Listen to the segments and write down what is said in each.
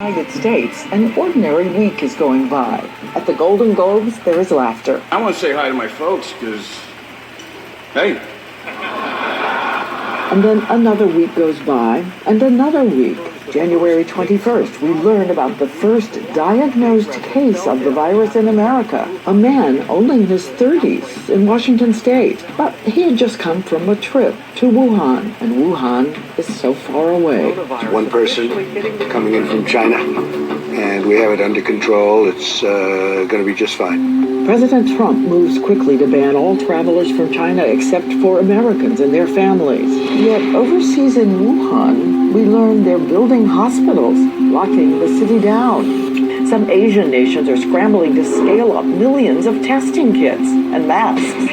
United States, an ordinary week is going by. At the Golden Globes, there is laughter. I want to say hi to my folks because, hey. And then another week goes by, and another week. January 21st, we learn about the first diagnosed case of the virus in America. A man only in his 30s in Washington State. But he had just come from a trip to Wuhan, and Wuhan is so far away. One person coming in from China, and we have it under control. It's going to be just fine. President Trump moves quickly to ban all travelers from China except for Americans and their families. Yet overseas in Wuhan, we learn they're building hospitals, locking the city down. Some Asian nations are scrambling to scale up millions of testing kits and masks.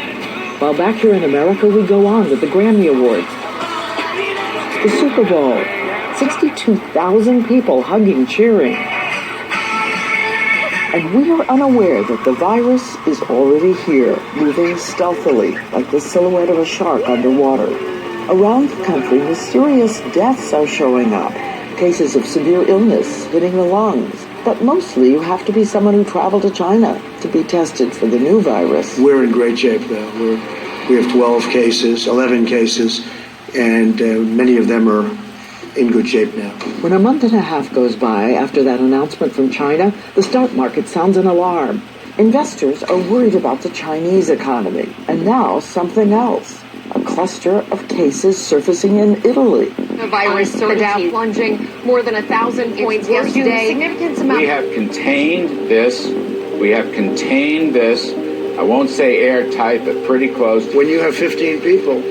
While back here in America, we go on with the Grammy Awards, the Super Bowl, 62,000 people hugging, cheering. And we are unaware that the virus is already here, moving stealthily like the silhouette of a shark underwater. Around the country, mysterious deaths are showing up. Cases of severe illness hitting the lungs. But mostly you have to be someone who traveled to China to be tested for the new virus. We're in great shape, though. We have 11 cases, and many of them are in good shape now. When a month and a half goes by after that announcement from China, the stock market sounds an alarm. Investors are worried about the Chinese economy. And now something else. A cluster of cases surfacing in Italy. The virus, the Dow plunging more than 1,000 points yesterday. We have contained this. I won't say airtight, but pretty close. When you have 15 people,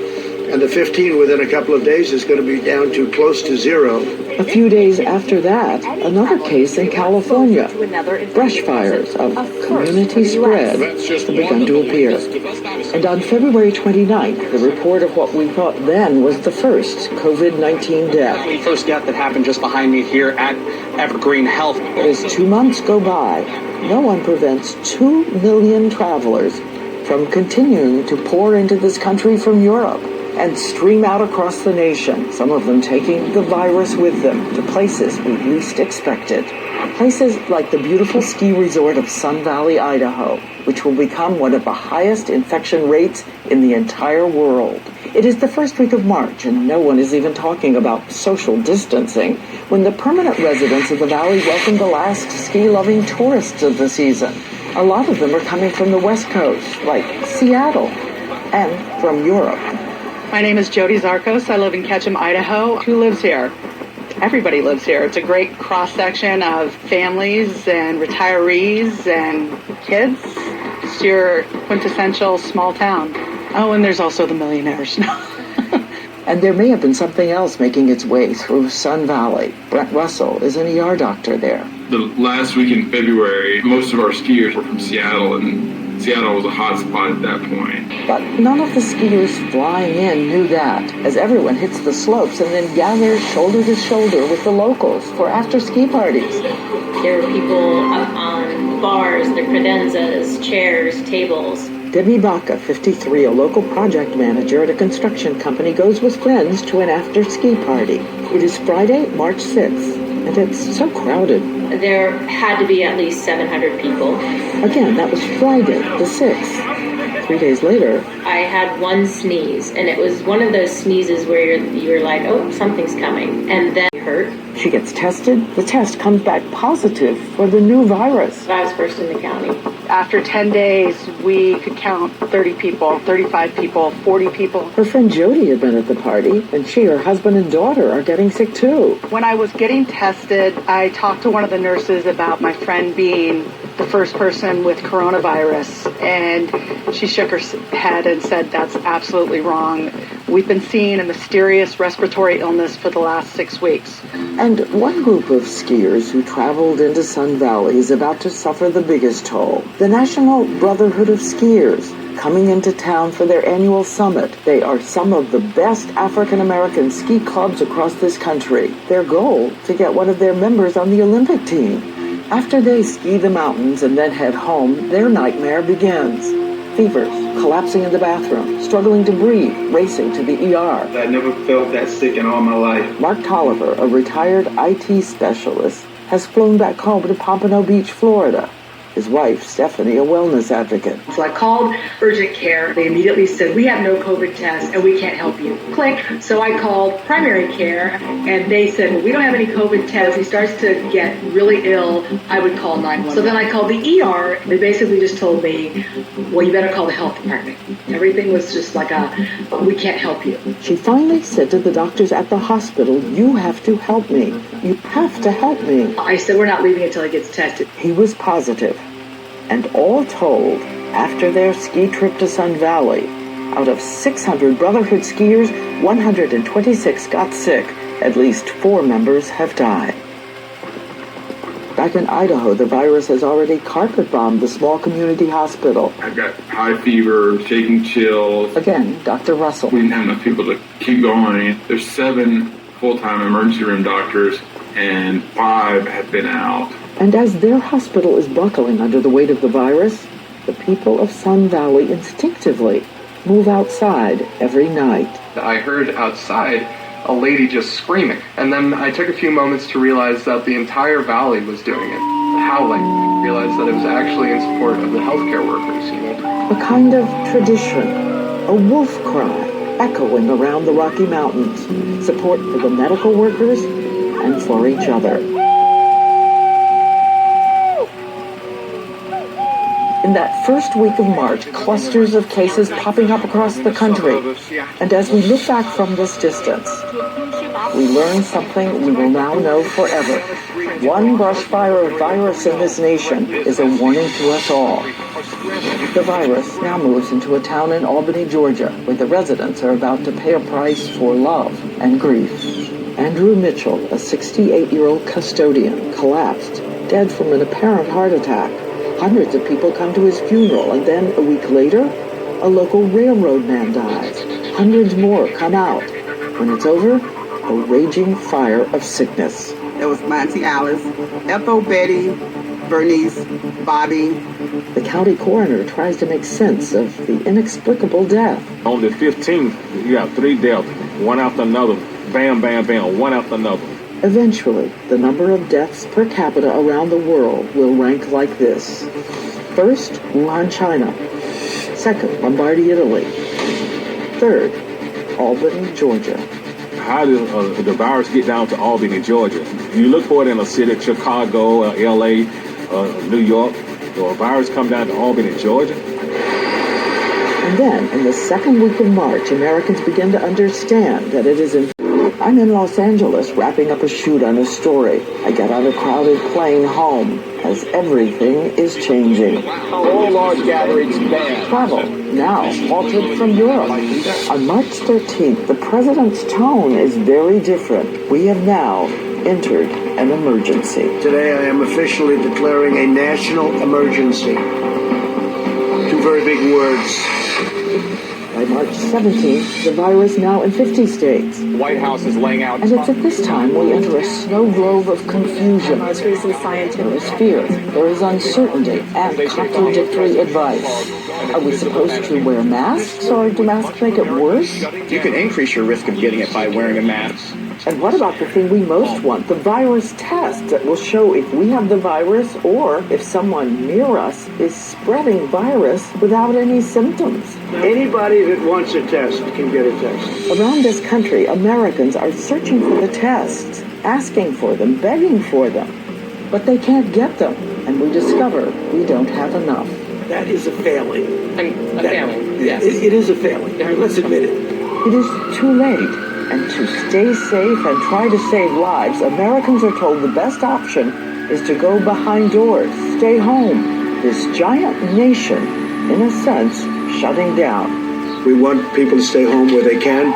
and the 15 within a couple of days is going to be down to close to zero. A few days after that, another case in California. Brush fires of community spread have begun to appear. And on February 29th, the report of what we thought then was the first COVID-19 death. The first death that happened just behind me here at Evergreen Health. As 2 months go by, no one prevents 2 million travelers from continuing to pour into this country from Europe and stream out across the nation, some of them taking the virus with them to places we least expected. Places like the beautiful ski resort of Sun Valley, Idaho, which will become one of the highest infection rates in the entire world. It is the first week of March, and no one is even talking about social distancing when the permanent residents of the valley welcome the last ski-loving tourists of the season. A lot of them are coming from the West Coast, like Seattle, and from Europe. My name is Jody Zarkos. I live in Ketchum, Idaho. Who lives here? Everybody lives here. It's a great cross-section of families and retirees and kids. It's your quintessential small town. Oh, and there's also the millionaires. And there may have been something else making its way through Sun Valley. Brent Russell is an ER doctor there. The last week in February, most of our skiers were from Seattle, and Seattle was a hot spot at that point. But none of the skiers flying in knew that, as everyone hits the slopes and then gathers shoulder to shoulder with the locals for after-ski parties. There were people up on bars, their credenzas, chairs, tables. Debbie Baca, 53, a local project manager at a construction company, goes with friends to an after-ski party. It is Friday, March 6th, and it's so crowded. There had to be at least 700 people. Again, that was Friday, the 6th. 3 days later, I had one sneeze, and it was one of those sneezes where you're like, oh, something's coming, and then hurt. She gets tested. The test comes back positive for the new virus. I was first in the county. After 10 days, we could count 30 people, 35 people, 40 people. Her friend Jody had been at the party, and she, her husband, and daughter are getting sick too. When I was getting tested, I talked to one of the nurses about my friend being the first person with coronavirus, and she shook her head and said, that's absolutely wrong. We've been seeing a mysterious respiratory illness for the last 6 weeks. And one group of skiers who traveled into Sun Valley is about to suffer the biggest toll. The National Brotherhood of Skiers, coming into town for their annual summit. They are some of the best African-American ski clubs across this country. Their goal, to get one of their members on the Olympic team. After they ski the mountains and then head home, their nightmare begins. Fevers, collapsing in the bathroom, struggling to breathe, racing to the ER. I never felt that sick in all my life. Mark Tolliver, a retired IT specialist, has flown back home to Pompano Beach, Florida. His wife, Stephanie, a wellness advocate. So I called urgent care. They immediately said, we have no COVID tests and we can't help you. Click. So I called primary care and they said, well, we don't have any COVID tests. He starts to get really ill. I would call 911. So then I called the ER. They basically just told me, well, you better call the health department. Everything was just like we can't help you. She finally said to the doctors at the hospital, you have to help me. You have to help me. I said, we're not leaving until he gets tested. He was positive. And all told, after their ski trip to Sun Valley, out of 600 Brotherhood skiers, 126 got sick. At least 4 members have died. Back in Idaho, the virus has already carpet-bombed the small community hospital. I've got high fever, shaking chills. Again, Dr. Russell. We didn't have enough people to keep going. There's 7 full-time emergency room doctors, and 5 have been out. And as their hospital is buckling under the weight of the virus, the people of Sun Valley instinctively move outside every night. I heard outside a lady just screaming, and then I took a few moments to realize that the entire valley was doing it, howling. I realized that it was actually in support of the healthcare workers, A kind of tradition, a wolf cry echoing around the Rocky Mountains, support for the medical workers and for each other. In that first week of March, clusters of cases popping up across the country. And as we look back from this distance, we learn something we will now know forever. One brush fire of virus in this nation is a warning to us all. The virus now moves into a town in Albany, Georgia, where the residents are about to pay a price for love and grief. Andrew Mitchell, a 68-year-old custodian, collapsed, dead from an apparent heart attack. Hundreds of people come to his funeral, and then a week later, a local railroad man dies. Hundreds more come out. When it's over, a raging fire of sickness. There was Monty Alice, Ethel, Betty, Bernice, Bobby. The county coroner tries to make sense of the inexplicable death. On the 15th, you have 3 deaths, one after another. Bam, bam, bam, one after another. Eventually, the number of deaths per capita around the world will rank like this. First, Wuhan, China. Second, Lombardy, Italy. Third, Albany, Georgia. How did the virus get down to Albany, Georgia? You look for it in a city, Chicago, L.A., New York. The virus come down to Albany, Georgia? And then, in the second week of March, Americans begin to understand that it is I'm in Los Angeles wrapping up a shoot on a story. I get on a crowded plane home as everything is changing. All large gatherings banned. Travel, now halted from Europe. On March 13th, the president's tone is very different. We have now entered an emergency. Today I am officially declaring a national emergency. 2 very big words. By March 17th, the virus now in 50 states. The White House is laying out. And it's at this time we enter a snow globe of confusion. There is fear, there is uncertainty, and contradictory advice. Are we supposed to wear masks, or do masks make it worse? You can increase your risk of getting it by wearing a mask. And what about the thing we most want, the virus test that will show if we have the virus or if someone near us is spreading virus without any symptoms? Anybody that wants a test can get a test. Around this country, Americans are searching for the tests, asking for them, begging for them. But they can't get them, and we discover we don't have enough. That is a failing. A failing, yes. It is a failing. Let's admit it. It is too late. And to stay safe and try to save lives, Americans are told the best option is to go behind doors, stay home. This giant nation, in a sense, shutting down. We want people to stay home where they can.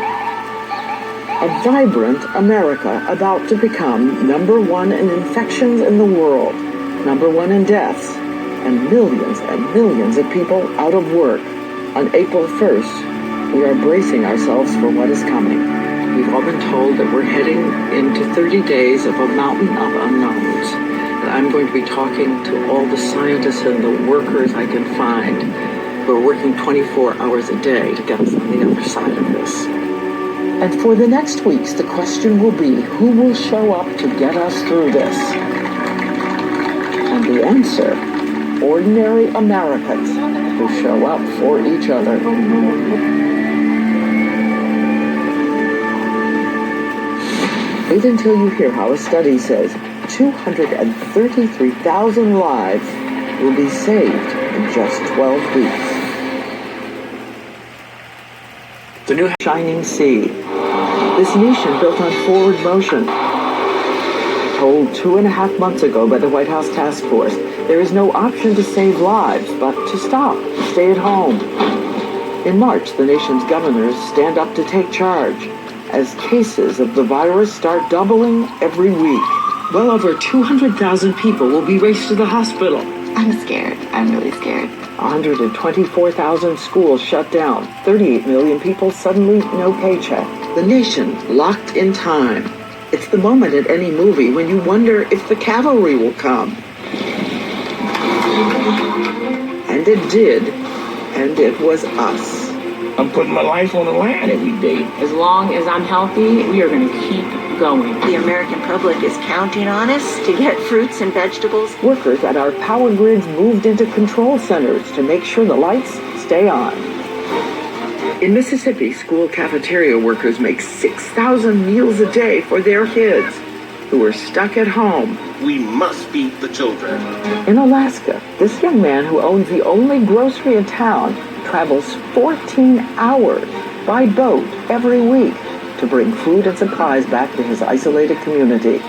A vibrant America about to become #1 in infections in the world, #1 in deaths, and millions of people out of work. On April 1st, we are bracing ourselves for what is coming. We've all been told that we're heading into 30 days of a mountain of unknowns. And I'm going to be talking to all the scientists and the workers I can find who are working 24 hours a day to get us on the other side of this. And for the next weeks, the question will be, who will show up to get us through this? answer, ordinary Americans who show up for each other. Wait until you hear how a study says 233,000 lives will be saved in just 12 weeks. The new shining sea. This nation built on forward motion. Told 2.5 months ago by the White House Task Force, there is no option to save lives, but to stop, stay at home. In March, the nation's governors stand up to take charge as cases of the virus start doubling every week. Well over 200,000 people will be raced to the hospital. I'm scared. I'm really scared. 124,000 schools shut down. 38 million people suddenly no paycheck. The nation locked in time. It's the moment in any movie when you wonder if the cavalry will come. And it did. And it was us. I'm putting my life on the line every day. As long as I'm healthy, we are going to keep going. The American public is counting on us to get fruits and vegetables. Workers at our power grids moved into control centers to make sure the lights stay on. In Mississippi, school cafeteria workers make 6,000 meals a day for their kids who are stuck at home. We must feed the children. In Alaska, this young man who owns the only grocery in town travels 14 hours by boat every week to bring food and supplies back to his isolated community.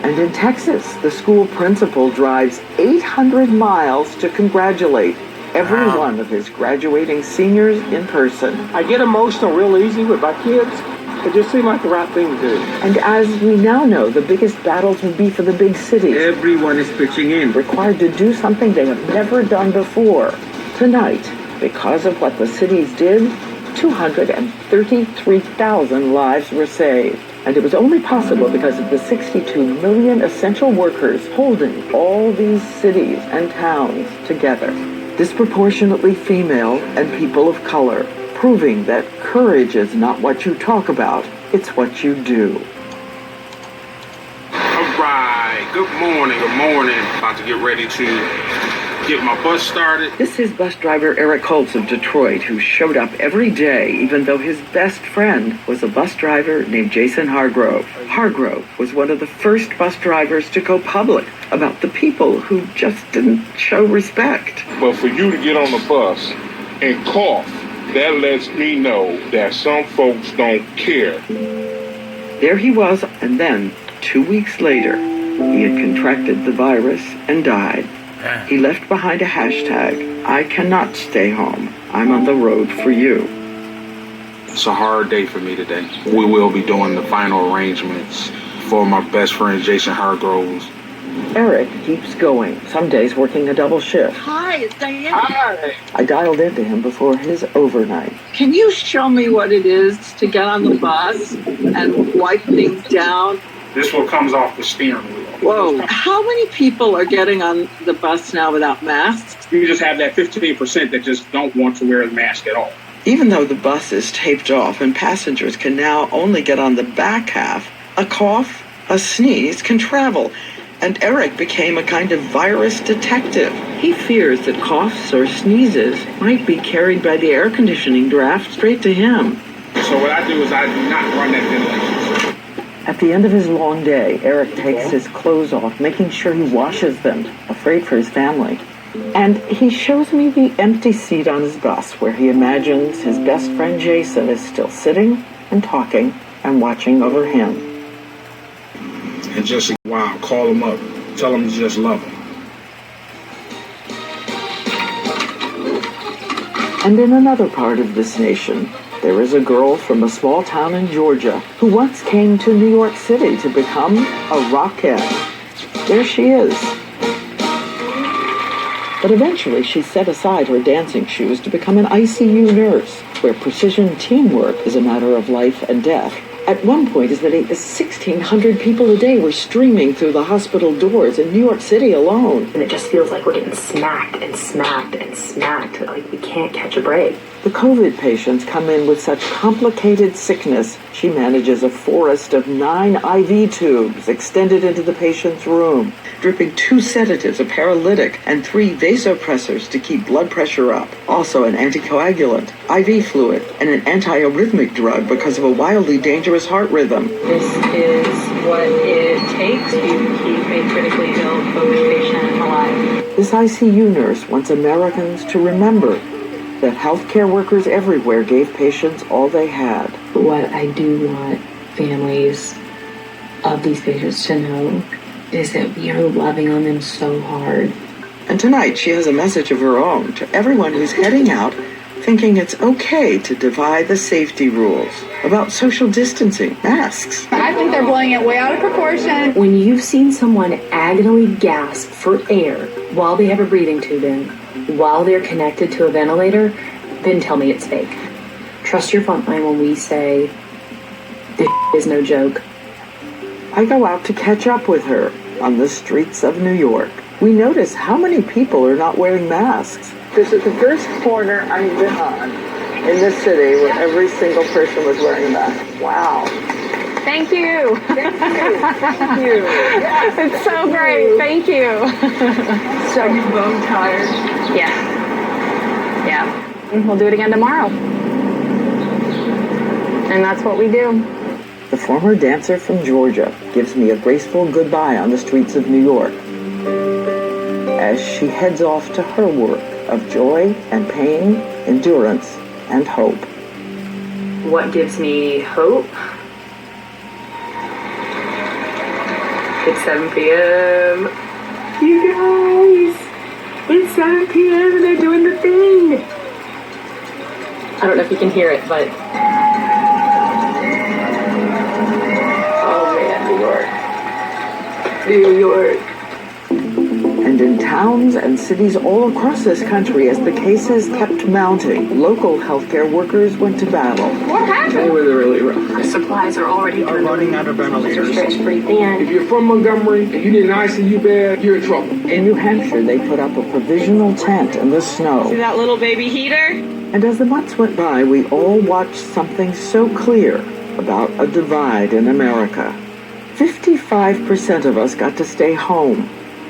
And in Texas, the school principal drives 800 miles to congratulate every one of his graduating seniors in person. I get emotional real easy with my kids. It just seemed like the right thing to do. And as we now know, the biggest battles will be for the big cities. Everyone is pitching in. Required to do something they have never done before. Tonight, because of what the cities did, 233,000 lives were saved. And it was only possible because of the 62 million essential workers holding all these cities and towns together. Disproportionately female and people of color, proving that courage is not what you talk about, it's what you do. All right, good morning. About to get ready to get my bus started. This is bus driver Eric Holtz of Detroit, who showed up every day, even though his best friend was a bus driver named Jason Hargrove. Hargrove was one of the first bus drivers to go public about the people who just didn't show respect. But for you to get on the bus and cough, that lets me know that some folks don't care. There he was, and then 2 weeks later, he had contracted the virus and died. He left behind a hashtag, I cannot stay home. I'm on the road for you. It's a hard day for me today. We will be doing the final arrangements for my best friend Jason Hargroves. Eric keeps going, some days working a double shift. Hi, it's Diane. Hi. I dialed into him before his overnight. Can you show me what it is to get on the bus and wipe things down? This one comes off the steering wheel. Whoa. How many people are getting on the bus now without masks? You just have that 15% that just don't want to wear the mask at all. Even though the bus is taped off and passengers can now only get on the back half, a cough, a sneeze can travel. And Eric became a kind of virus detective. He fears that coughs or sneezes might be carried by the air conditioning draft straight to him. So what I do is I do not run that ventilation system. At the end of his long day, Eric takes his clothes off, making sure he washes them, afraid for his family. And he shows me the empty seat on his bus where he imagines his best friend Jason is still sitting and talking and watching over him. And just, wow, call him up. Tell him you just love him. And in another part of this nation, there is a girl from a small town in Georgia who once came to New York City to become a rockette. There she is. But eventually she set aside her dancing shoes to become an ICU nurse, where precision teamwork is a matter of life and death. At one point, as many as 1,600 people a day were streaming through the hospital doors in New York City alone. And it just feels like we're getting smacked and smacked and smacked. Like we can't catch a break. The COVID patients come in with such complicated sickness, she manages a forest of 9 IV tubes extended into the patient's room, dripping 2 sedatives, a paralytic, and 3 vasopressors to keep blood pressure up. Also an anticoagulant, IV fluid, and an antiarrhythmic drug because of a wildly dangerous heart rhythm. This is what it takes to keep a critically ill COVID patient alive. This ICU nurse wants Americans to remember that healthcare workers everywhere gave patients all they had. What I do want families of these patients to know is that we are loving on them so hard. And tonight she has a message of her own to everyone who's heading out thinking it's okay to defy the safety rules about social distancing, masks. I think they're blowing it way out of proportion. When you've seen someone agonally gasp for air while they have a breathing tube in, while they're connected to a ventilator, then tell me it's fake. Trust your frontline when we say, this is no joke. I go out to catch up with her on the streets of New York. We notice how many people are not wearing masks. This is the first corner I've been on in this city where every single person was wearing a mask. Wow. Thank you. Thank you. Thank you. Yes, It's so great. Thank you. So you both tired? Yeah. We'll do it again tomorrow. And that's what we do. The former dancer from Georgia gives me a graceful goodbye on the streets of New York as she heads off to her work of joy and pain, endurance and hope. What gives me hope? It's 7 p.m. You guys! It's 7 p.m. and they're doing the thing! I don't know if you can hear it, but... Oh man, New York. New York. And in towns and cities all across this country, as the cases kept mounting, local healthcare workers went to battle. What happened? It was really rough. The supplies are already running out of ventilators. Stretched pretty thin. If you're from Montgomery and you need an ICU bed, you're in trouble. In New Hampshire, they put up a provisional tent in the snow. See that little baby heater? And as the months went by, we all watched something so clear about a divide in America. 55% of us got to stay home,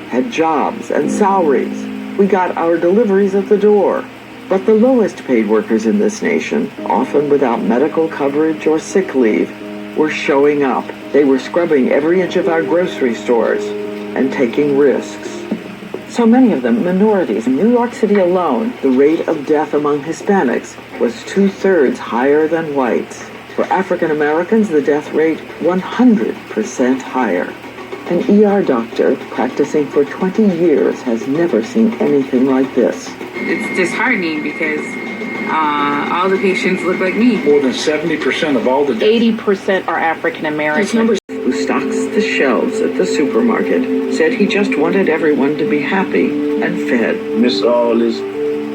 had jobs and salaries. We got our deliveries at the door. But the lowest paid workers in this nation, often without medical coverage or sick leave, were showing up. They were scrubbing every inch of our grocery stores and taking risks. So many of them minorities. In New York City alone, the rate of death among Hispanics was 2/3 higher than whites. For African Americans, the death rate 100% higher. An ER doctor practicing for 20 years has never seen anything like this. It's disheartening because all the patients look like me. More than 70% of all the 80% are African American. Who stocks the shelves at the supermarket, said he just wanted everyone to be happy and fed. Miss all this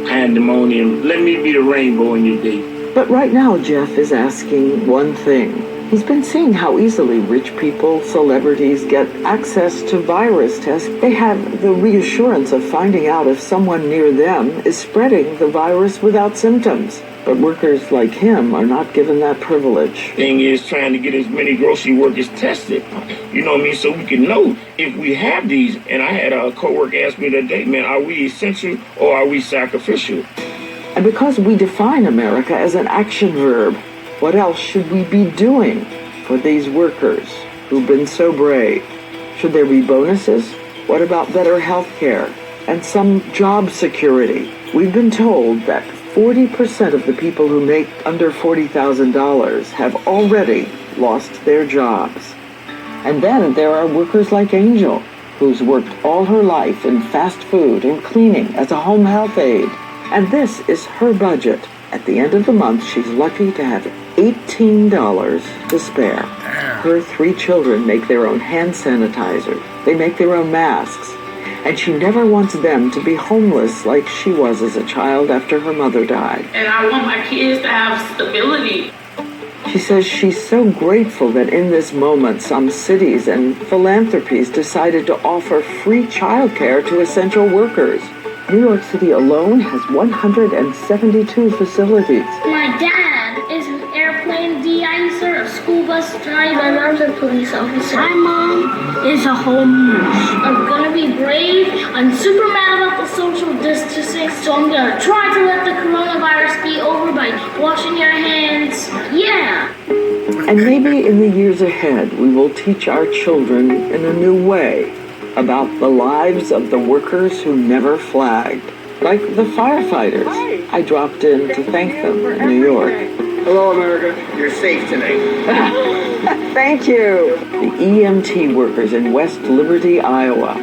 pandemonium. Let me be the rainbow in your day. But right now, Jeff is asking one thing. He's been seeing how easily rich people, celebrities get access to virus tests. They have the reassurance of finding out if someone near them is spreading the virus without symptoms. But workers like him are not given that privilege. Thing is trying to get as many grocery workers tested, you know what I mean, so we can know if we have these. And I had a coworker ask me the other day, man, are we essential or are we sacrificial? And because we define America as an action verb, what else should we be doing for these workers who've been so brave? Should there be bonuses? What about better health care and some job security? We've been told that 40% of the people who make under $40,000 have already lost their jobs. And then there are workers like Angel, who's worked all her life in fast food and cleaning as a home health aide. And this is her budget. At the end of the month, she's lucky to have $18 to spare. Her 3 children make their own hand sanitizer. They make their own masks. And she never wants them to be homeless like she was as a child after her mother died. And I want my kids to have stability. She says she's so grateful that in this moment some cities and philanthropies decided to offer free childcare to essential workers. New York City alone has 172 facilities. My dad is an airplane de-icer, a school bus driver. My mom's a police officer. My mom is a home nurse. I'm gonna be brave. I'm super mad about the social distancing, so I'm gonna try to let the coronavirus be over by washing your hands. Yeah! And maybe in the years ahead, we will teach our children in a new way about the lives of the workers who never flagged, like the firefighters. I dropped in to thank them in New York. Hello, America. You're safe tonight. Thank you. The EMT workers in West Liberty, Iowa.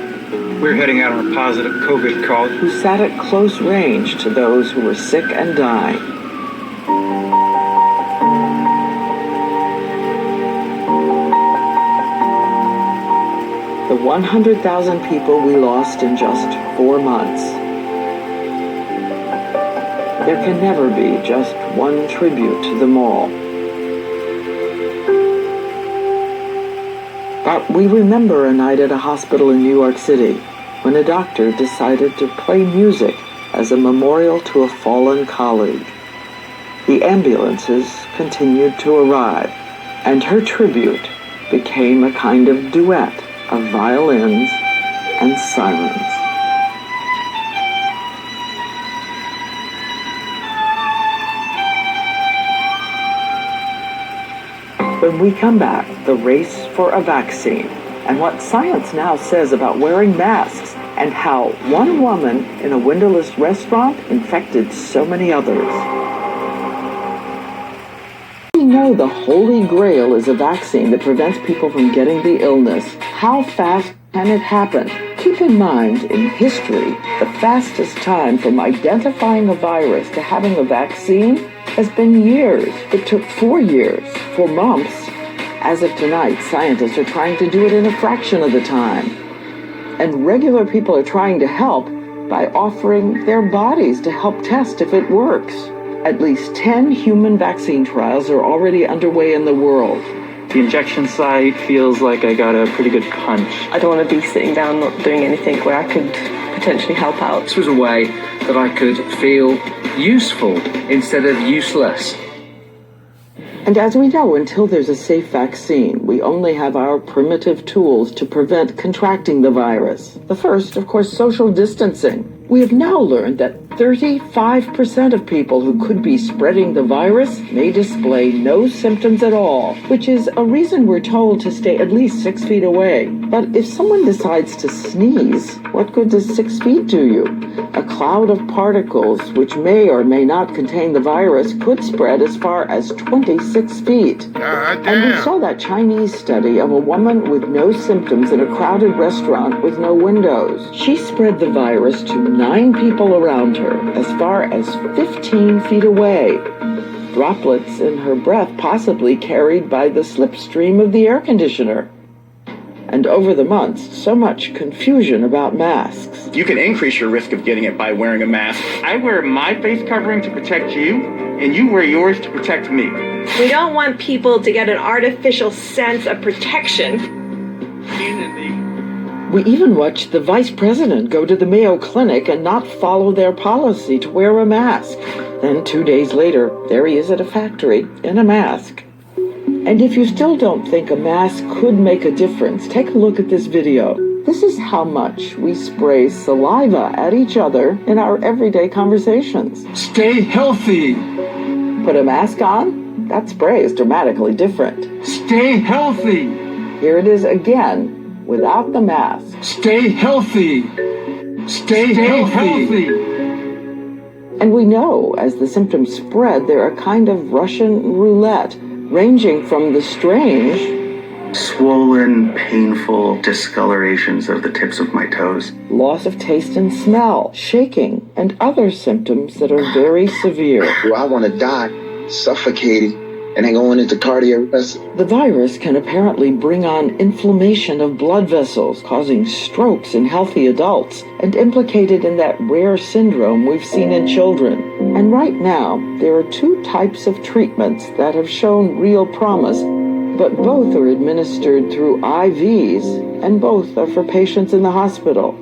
We're heading out on a positive COVID call. Who sat at close range to those who were sick and dying. The 100,000 people we lost in just 4 months. There can never be just one tribute to them all. But we remember a night at a hospital in New York City when a doctor decided to play music as a memorial to a fallen colleague. The ambulances continued to arrive, and her tribute became a kind of duet of violins and sirens. When we come back, the race for a vaccine and what science now says about wearing masks and how one woman in a windowless restaurant infected so many others. We know the Holy Grail is a vaccine that prevents people from getting the illness. How fast can it happen? Keep in mind, in history, the fastest time from identifying a virus to having a vaccine has been years. It took 4 years. For mumps, as of tonight, scientists are trying to do it in a fraction of the time. And regular people are trying to help by offering their bodies to help test if it works. At least 10 human vaccine trials are already underway in the world. The injection site feels like I got a pretty good punch. I don't want to be sitting down not doing anything where I could potentially help out. This was a way that I could feel useful instead of useless. And as we know, until there's a safe vaccine, we only have our primitive tools to prevent contracting the virus. The first, of course, social distancing. We have now learned that 35% of people who could be spreading the virus may display no symptoms at all, which is a reason we're told to stay at least 6 feet away. But if someone decides to sneeze, what good does 6 feet do you? A cloud of particles, which may or may not contain the virus, could spread as far as 26 feet. And we saw that Chinese study of a woman with no symptoms in a crowded restaurant with no windows. She spread the virus to 9 people around her, as far as 15 feet away. Droplets in her breath possibly carried by the slipstream of the air conditioner. And over the months, so much confusion about masks. You can increase your risk of getting it by wearing a mask. I wear my face covering to protect you, and you wear yours to protect me. We don't want people to get an artificial sense of protection. We even watched the vice president go to the Mayo Clinic and not follow their policy to wear a mask. Then 2 days later, there he is at a factory in a mask. And if you still don't think a mask could make a difference, take a look at this video. This is how much we spray saliva at each other in our everyday conversations. Stay healthy. Put a mask on? That spray is dramatically different. Stay healthy. Here it is again. Without the mask. Stay healthy. Stay healthy. And we know as the symptoms spread, they're a kind of Russian roulette, ranging from the strange, swollen, painful discolorations of the tips of my toes, loss of taste and smell, shaking, and other symptoms that are very severe. Do I want to die suffocating and then going into cardiac arrest? The virus can apparently bring on inflammation of blood vessels, causing strokes in healthy adults, and implicated in that rare syndrome we've seen in children. And right now, there are two types of treatments that have shown real promise, but both are administered through IVs, and both are for patients in the hospital.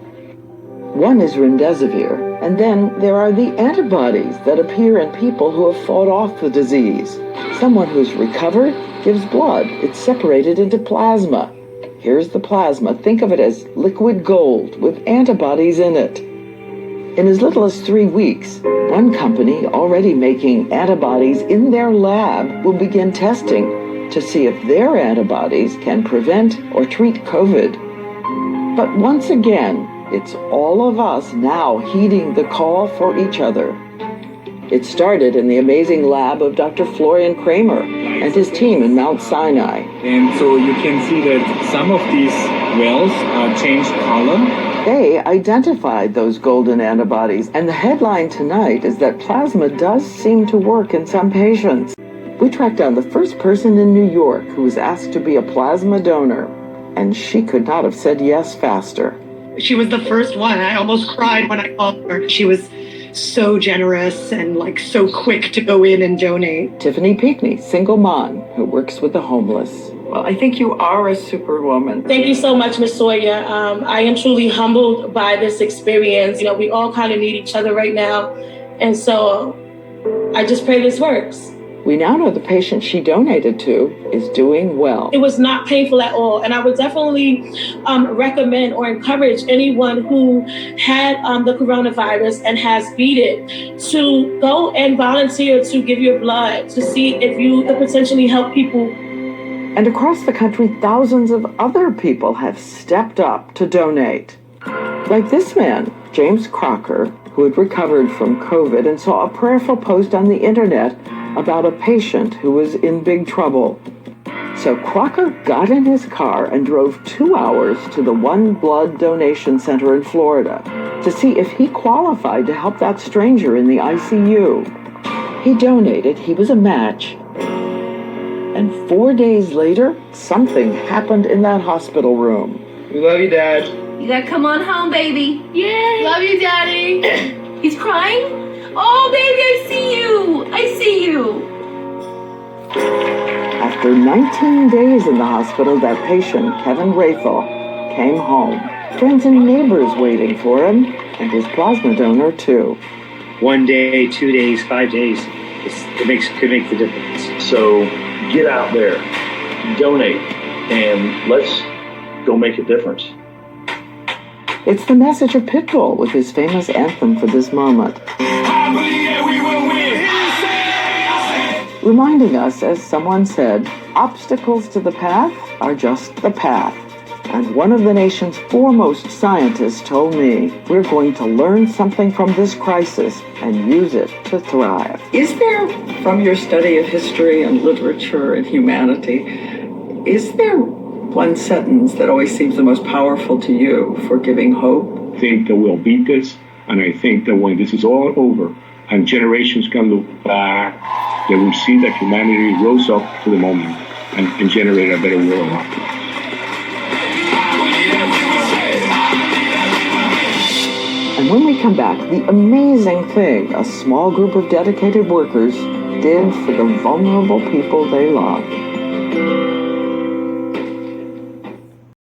One is remdesivir, and then there are the antibodies that appear in people who have fought off the disease. Someone who's recovered gives blood. It's separated into plasma. Here's the plasma. Think of it as liquid gold with antibodies in it. In as little as 3 weeks, one company already making antibodies in their lab will begin testing to see if their antibodies can prevent or treat COVID. But once again, it's all of us now heeding the call for each other. It started in the amazing lab of Dr. Florian Kramer and his team in Mount Sinai. And so you can see that some of these wells changed color. They identified those golden antibodies, and the headline tonight is that plasma does seem to work in some patients. We tracked down the first person in New York who was asked to be a plasma donor, and she could not have said yes faster. She was the first one. I almost cried when I called her. She was so generous and so quick to go in and donate. Tiffany Pinckney, single mom who works with the homeless. Well, I think you are a superwoman. Thank you so much, Ms. Sawyer. I am truly humbled by this experience. You know, we all kind of need each other right now. And so I just pray this works. We now know the patient she donated to is doing well. It was not painful at all. And I would definitely recommend or encourage anyone who had the coronavirus and has beat it to go and volunteer to give your blood to see if you could potentially help people. And across the country, thousands of other people have stepped up to donate. Like this man, James Crocker, who had recovered from COVID and saw a prayerful post on the internet about a patient who was in big trouble. So Crocker got in his car and drove 2 hours to the One Blood Donation Center in Florida to see if he qualified to help that stranger in the ICU. He donated, he was a match, and 4 days later, something happened in that hospital room. We love you, Dad. You gotta come on home, baby. Yay! Love you, Daddy. He's crying? Oh, baby, I see you. I see you. After 19 days in the hospital, that patient, Kevin Rathel, came home. Friends and neighbors waiting for him, and his plasma donor, too. 1 day, 2 days, 5 days, could make the difference. So get out there, donate, and let's go make a difference. It's the message of Pitbull with his famous anthem for this moment. Reminding us, as someone said, obstacles to the path are just the path. And one of the nation's foremost scientists told me, we're going to learn something from this crisis and use it to thrive. Is there, from your study of history and literature and humanity, is there one sentence that always seems the most powerful to you for giving hope? I think that we'll beat this, and I think that when this is all over and generations can look back, that we see that humanity rose up to the moment and generated a better world after. And when we come back, the amazing thing a small group of dedicated workers did for the vulnerable people they love.